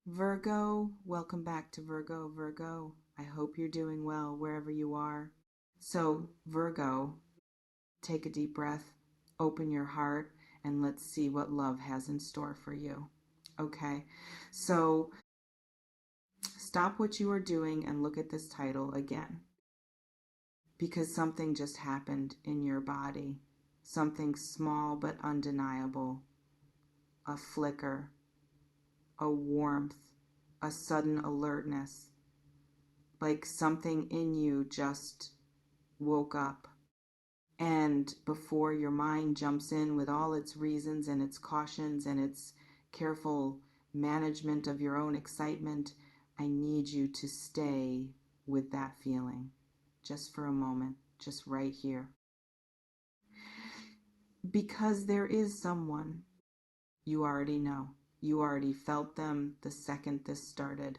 Virgo, welcome back to Virgo. I hope you're doing well wherever you are. So, Virgo, take a deep breath, open your heart, and let's see what love has in store for you. Okay, so stop what you are doing and look at this title again because something just happened in your body. Something small but undeniable. A flicker, a warmth, a sudden alertness. Like something in you just woke up. And before your mind jumps in with all its reasons and its cautions and its careful management of your own excitement, I need you to stay with that feeling just for a moment, just right here. Because there is someone you already know. You already felt them the second this started.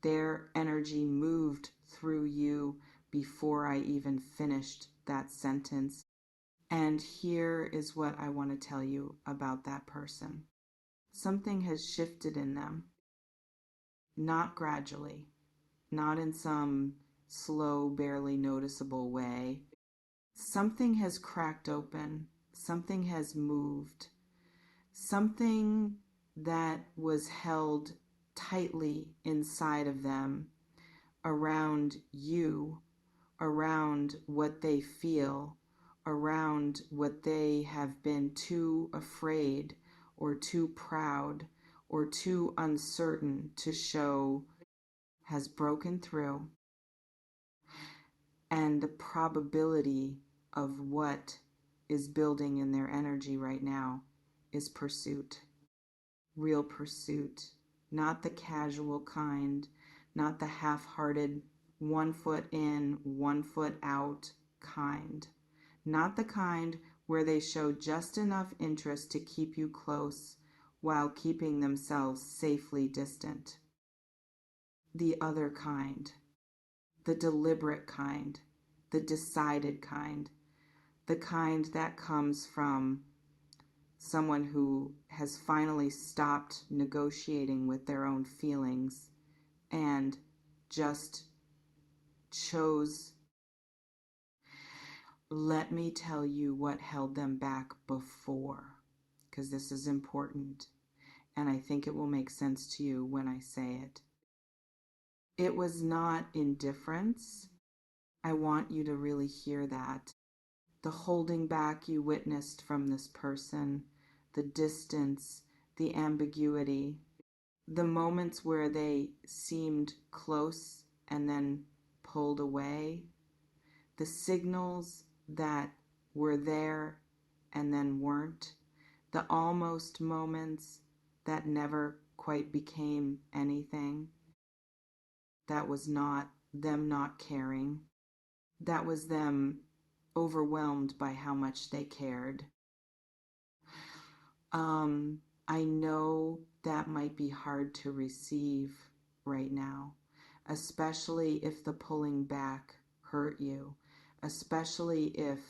Their energy moved through you before I even finished that sentence. And here is what I want to tell you about that person. Something has shifted in them, not gradually, not in some slow, barely noticeable way. Something has cracked open, something has moved, something that was held tightly inside of them around you, around what they feel, around what they have been too afraid or too proud or too uncertain to show, has broken through. And the probability of what is building in their energy right now is pursuit. Real pursuit, not the casual kind, not the half-hearted, 1 foot in, 1 foot out kind. Not the kind where they show just enough interest to keep you close while keeping themselves safely distant. The other kind, the deliberate kind, the decided kind, the kind that comes from someone who has finally stopped negotiating with their own feelings and just chose. Let me tell you what held them back before, because this is important, and I think it will make sense to you when I say it. It was not indifference. I want you to really hear that. The holding back you witnessed from this person, the distance, the ambiguity, the moments where they seemed close and then pulled away, the signals that were there and then weren't, the almost moments that never quite became anything, that was not them not caring, that was them overwhelmed by how much they cared. I know that might be hard to receive right now, especially if the pulling back hurt you, especially if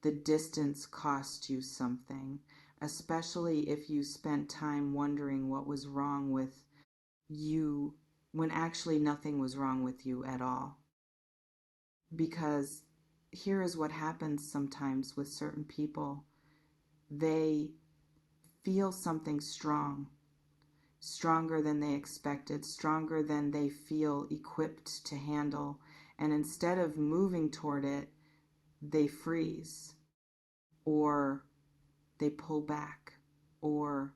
the distance cost you something, especially if you spent time wondering what was wrong with you when actually nothing was wrong with you at all. Because here is what happens sometimes with certain people. They feel something strong, stronger than they expected, stronger than they feel equipped to handle. And instead of moving toward it, they freeze, or they pull back, or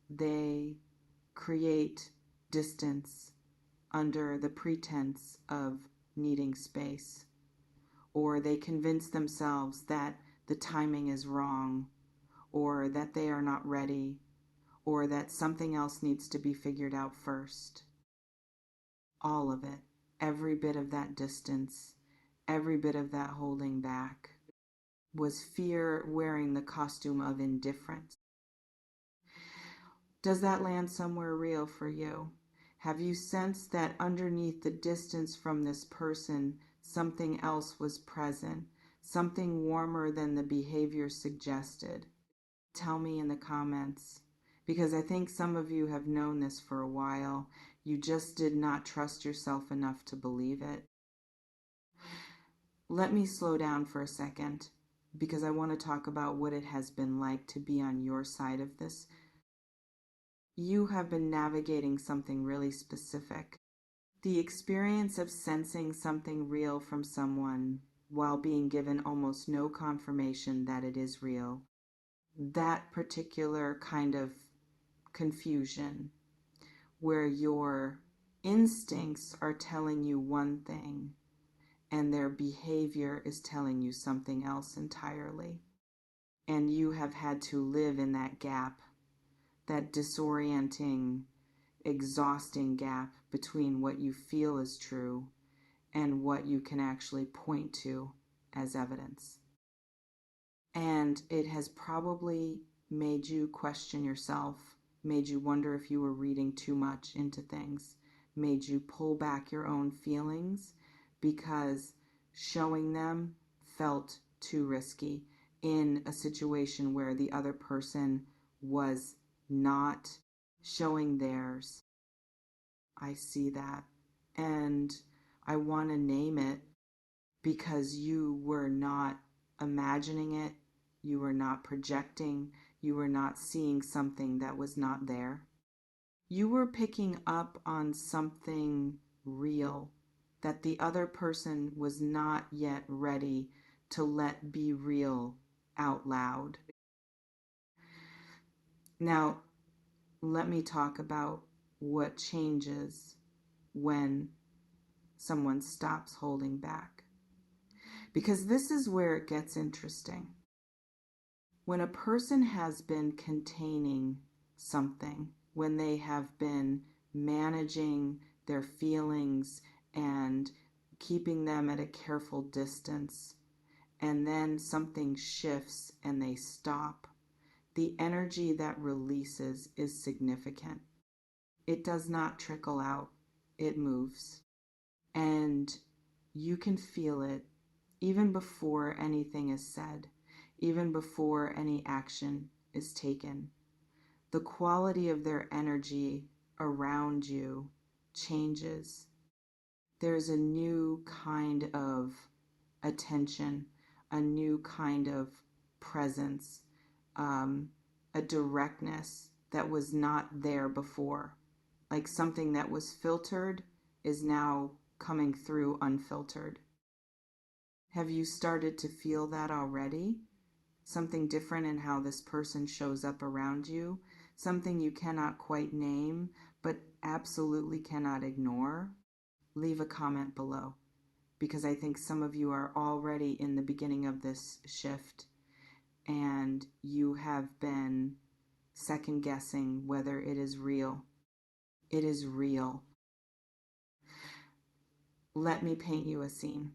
they create distance under the pretense of needing space, or they convince themselves that the timing is wrong, or that they are not ready, or that something else needs to be figured out first. All of it, every bit of that distance, every bit of that holding back, was fear wearing the costume of indifference. Does that land somewhere real for you? Have you sensed that underneath the distance from this person, something else was present, something warmer than the behavior suggested? Tell me in the comments, because I think some of you have known this for a while. You just did not trust yourself enough to believe it. Let me slow down for a second because I want to talk about what it has been like to be on your side of this. You have been navigating something really specific. The experience of sensing something real from someone while being given almost no confirmation that it is real. That particular kind of confusion where your instincts are telling you one thing and their behavior is telling you something else entirely. And you have had to live in that gap, that disorienting, exhausting gap between what you feel is true and what you can actually point to as evidence. And it has probably made you question yourself, made you wonder if you were reading too much into things, made you pull back your own feelings because showing them felt too risky in a situation where the other person was not showing theirs. I see that. And I want to name it because you were not imagining it, you were not projecting, you were not seeing something that was not there. You were picking up on something real that the other person was not yet ready to let be real out loud. Now, let me talk about what changes when someone stops holding back. Because this is where it gets interesting. When a person has been containing something, when they have been managing their feelings and keeping them at a careful distance, and then something shifts and they stop, the energy that releases is significant. It does not trickle out, it moves. And you can feel it even before anything is said, even before any action is taken. The quality of their energy around you changes. There's a new kind of attention, a new kind of presence, a directness that was not there before. Like something that was filtered is now coming through unfiltered. Have you started to feel that already? Something different in how this person shows up around you? Something you cannot quite name, but absolutely cannot ignore? Leave a comment below, because I think some of you are already in the beginning of this shift, and you have been second guessing whether it is real. It is real. Let me paint you a scene.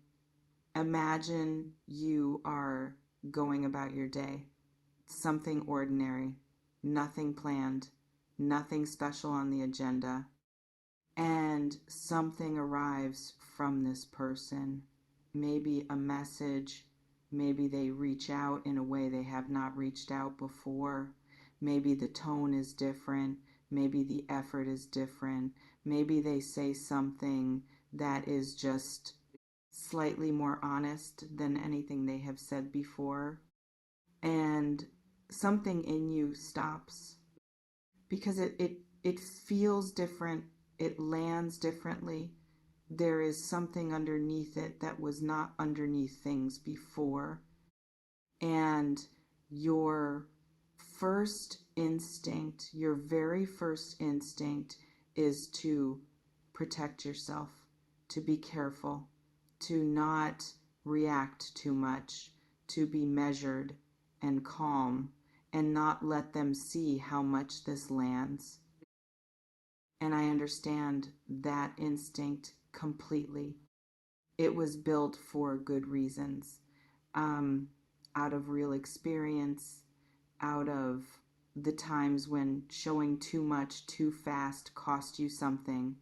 Imagine you are going about your day, something ordinary, nothing planned, nothing special on the agenda, and something arrives from this person. Maybe a message, maybe they reach out in a way they have not reached out before, maybe the tone is different, maybe the effort is different, maybe they say something that is just slightly more honest than anything they have said before, and something in you stops because it feels different, it lands differently. There is something underneath it that was not underneath things before, and your first instinct, your very first instinct, is to protect yourself, to be careful, to not react too much, to be measured and calm, and not let them see how much this lands. And I understand that instinct completely. It was built for good reasons, out of real experience, out of the times when showing too much too fast cost you something.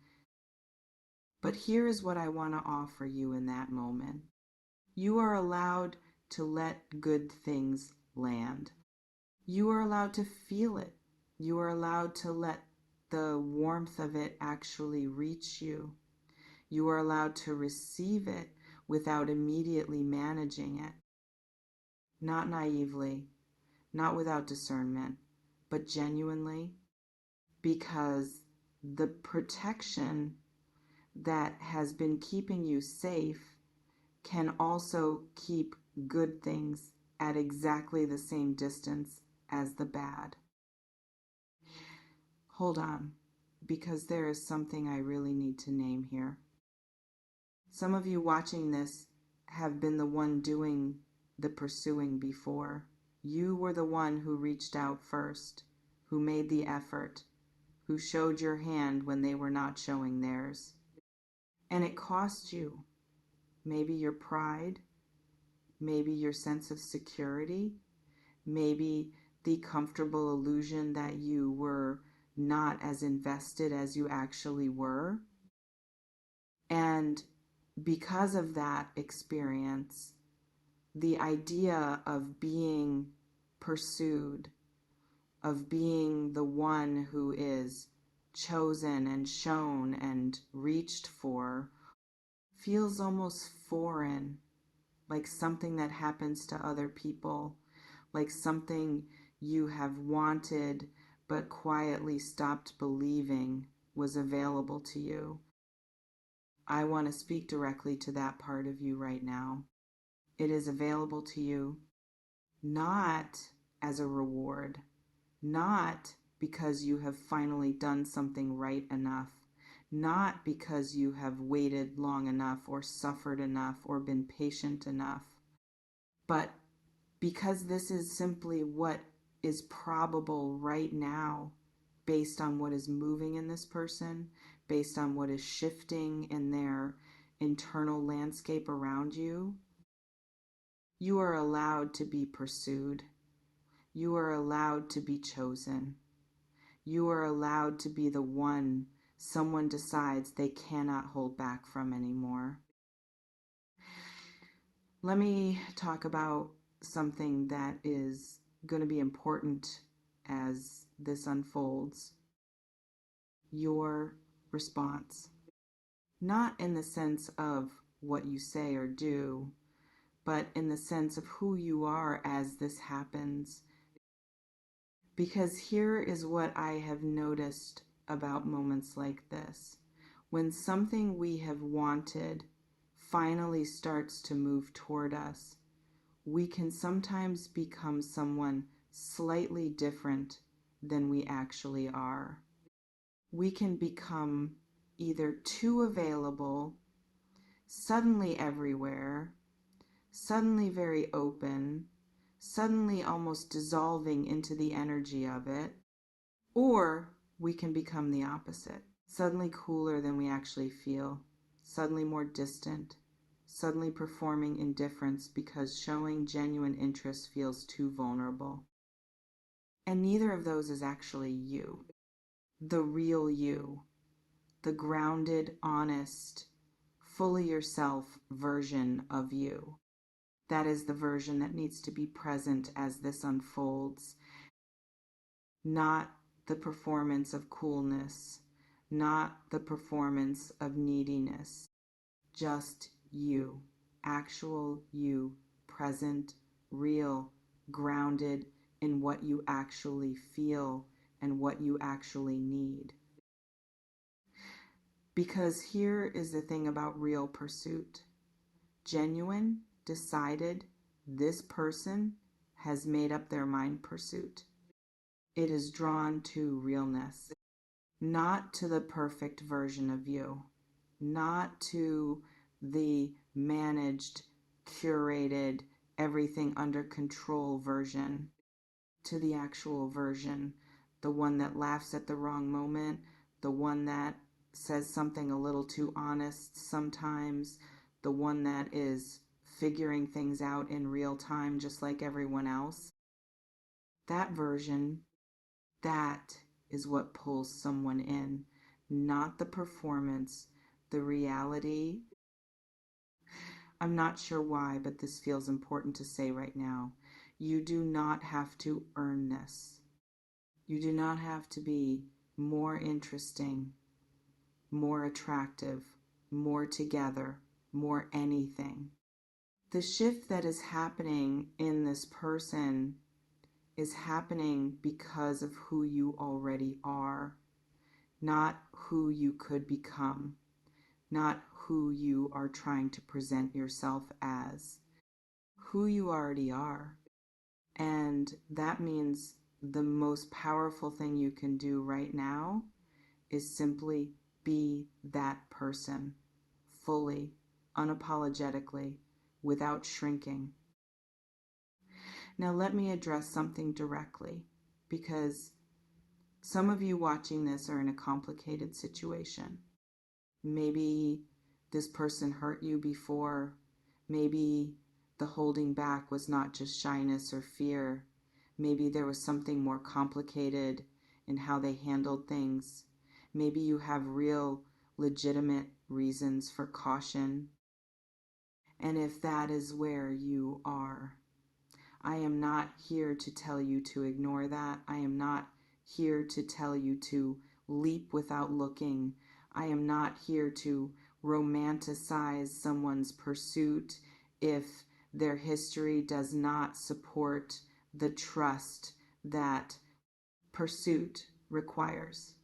But here is what I want to offer you in that moment. You are allowed to let good things land. You are allowed to feel it. You are allowed to let the warmth of it actually reach you. You are allowed to receive it without immediately managing it. Not naively, not without discernment, but genuinely, because the protection that has been keeping you safe can also keep good things at exactly the same distance as the bad. Hold on, because there is something I really need to name here. Some of you watching this have been the one doing the pursuing before. You were the one who reached out first, who made the effort, who showed your hand when they were not showing theirs. And it cost you maybe your pride, maybe your sense of security, maybe the comfortable illusion that you were not as invested as you actually were. And because of that experience, the idea of being pursued, of being the one who is chosen and shown and reached for, feels almost foreign, like something that happens to other people, like something you have wanted but quietly stopped believing was available to you. I want to speak directly to that part of you right now. It is available to you not as a reward, not because you have finally done something right enough, not because you have waited long enough or suffered enough or been patient enough, but because this is simply what is probable right now based on what is moving in this person, based on what is shifting in their internal landscape around you. You are allowed to be pursued. You are allowed to be chosen. You are allowed to be the one someone decides they cannot hold back from anymore. Let me talk about something that is going to be important as this unfolds. Your response. Not in the sense of what you say or do, but in the sense of who you are as this happens. Because here is what I have noticed about moments like this. When something we have wanted finally starts to move toward us, we can sometimes become someone slightly different than we actually are. We can become either too available, suddenly everywhere, suddenly very open, suddenly almost dissolving into the energy of it, or we can become the opposite, suddenly cooler than we actually feel, suddenly more distant, suddenly performing indifference because showing genuine interest feels too vulnerable. And neither of those is actually you, the real you, the grounded, honest, fully yourself version of you. That is the version that needs to be present as this unfolds, not the performance of coolness, not the performance of neediness, just you, actual you, present, real, grounded in what you actually feel and what you actually need. Because here is the thing about real pursuit. Genuine, decided, this person has made up their mind pursuit. It is drawn to realness, not to the perfect version of you, not to the managed, curated, everything under control version, to the actual version, the one that laughs at the wrong moment, the one that says something a little too honest sometimes, the one that is figuring things out in real time just like everyone else. That version, that is what pulls someone in, not the performance, the reality. I'm not sure why, but this feels important to say right now. You do not have to earn this. You do not have to be more interesting, more attractive, more together, more anything. The shift that is happening in this person is happening because of who you already are, not who you could become, not who you are trying to present yourself as, who you already are. And that means the most powerful thing you can do right now is simply be that person, fully, unapologetically, without shrinking. Now let me address something directly, because some of you watching this are in a complicated situation. Maybe this person hurt you before. Maybe the holding back was not just shyness or fear. Maybe there was something more complicated in how they handled things. Maybe you have real, legitimate reasons for caution. And if that is where you are, I am not here to tell you to ignore that. I am not here to tell you to leap without looking. I am not here to romanticize someone's pursuit if their history does not support the trust that pursuit requires.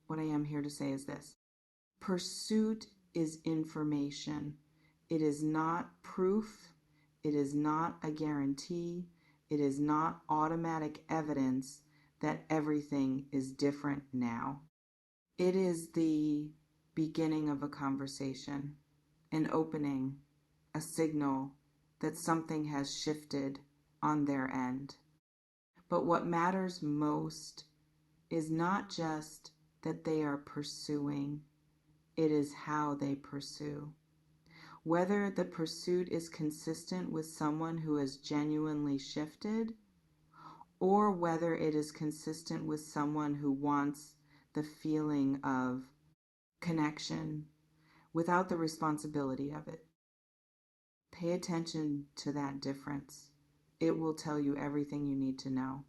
What I am here to say is this: pursuit is information. It is not proof. It is not a guarantee. It is not automatic evidence that everything is different now. It is the beginning of a conversation, an opening, a signal that something has shifted on their end. But what matters most is not just that they are pursuing, it is how they pursue. Whether the pursuit is consistent with someone who has genuinely shifted, or whether it is consistent with someone who wants the feeling of connection without the responsibility of it. Pay attention to that difference. It will tell you everything you need to know.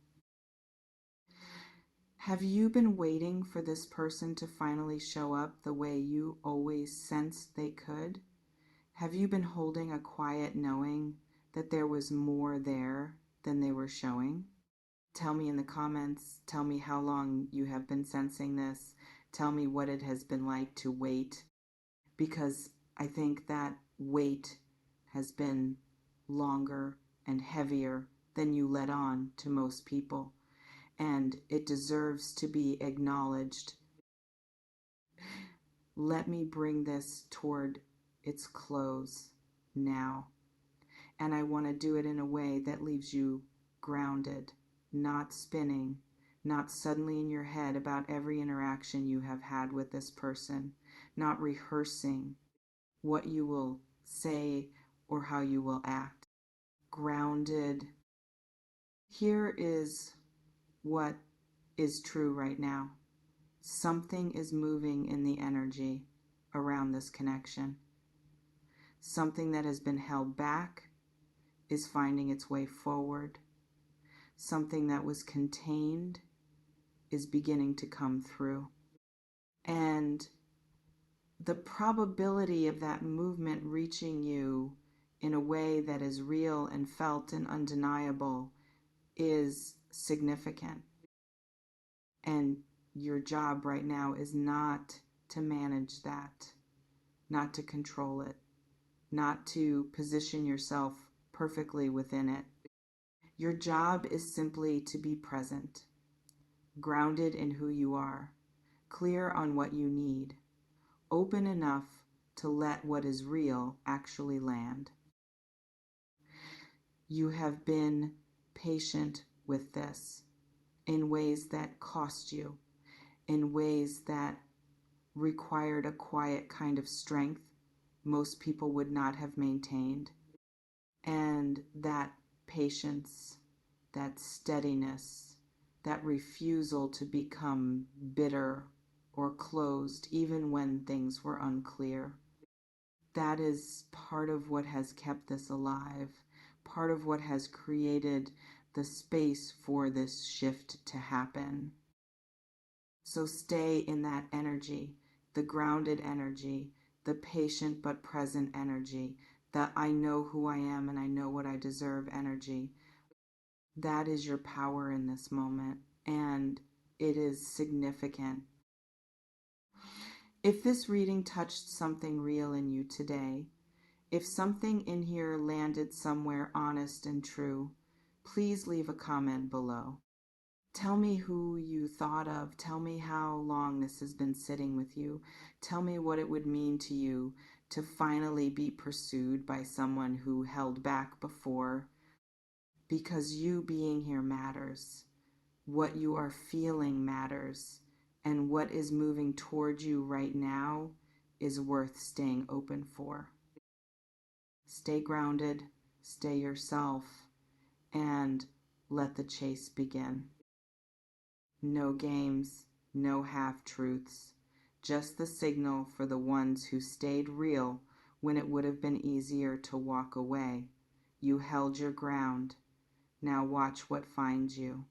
Have you been waiting for this person to finally show up the way you always sensed they could? Have you been holding a quiet knowing that there was more there than they were showing? Tell me in the comments. Tell me how long you have been sensing this. Tell me what it has been like to wait, because I think that wait has been longer and heavier than you let on to most people, and it deserves to be acknowledged. Let me bring this toward its close now, and I want to do it in a way that leaves you grounded, not spinning, not suddenly in your head about every interaction you have had with this person, not rehearsing what you will say or how you will act. Grounded. Here is what is true right now. Something is moving in the energy around this connection. Something that has been held back is finding its way forward. Something that was contained is beginning to come through. And the probability of that movement reaching you in a way that is real and felt and undeniable is significant. And your job right now is not to manage that, not to control it, not to position yourself perfectly within it. Your job is simply to be present, grounded in who you are, clear on what you need, open enough to let what is real actually land. You have been patient with this in ways that cost you, in ways that required a quiet kind of strength most people would not have maintained. And that patience, that steadiness, that refusal to become bitter or closed even when things were unclear, that is part of what has kept this alive, part of what has created the space for this shift to happen. So stay in that energy, the grounded energy, the patient but present energy, the I know who I am and I know what I deserve energy. That is your power in this moment, and it is significant. If this reading touched something real in you today, if something in here landed somewhere honest and true, please leave a comment below. Tell me who you thought of. Tell me how long this has been sitting with you. Tell me what it would mean to you to finally be pursued by someone who held back before, because you being here matters. What you are feeling matters, and what is moving towards you right now is worth staying open for. Stay grounded, stay yourself, and let the chase begin. No games, no half-truths, just the signal for the ones who stayed real when it would have been easier to walk away. You held your ground. Now watch what finds you.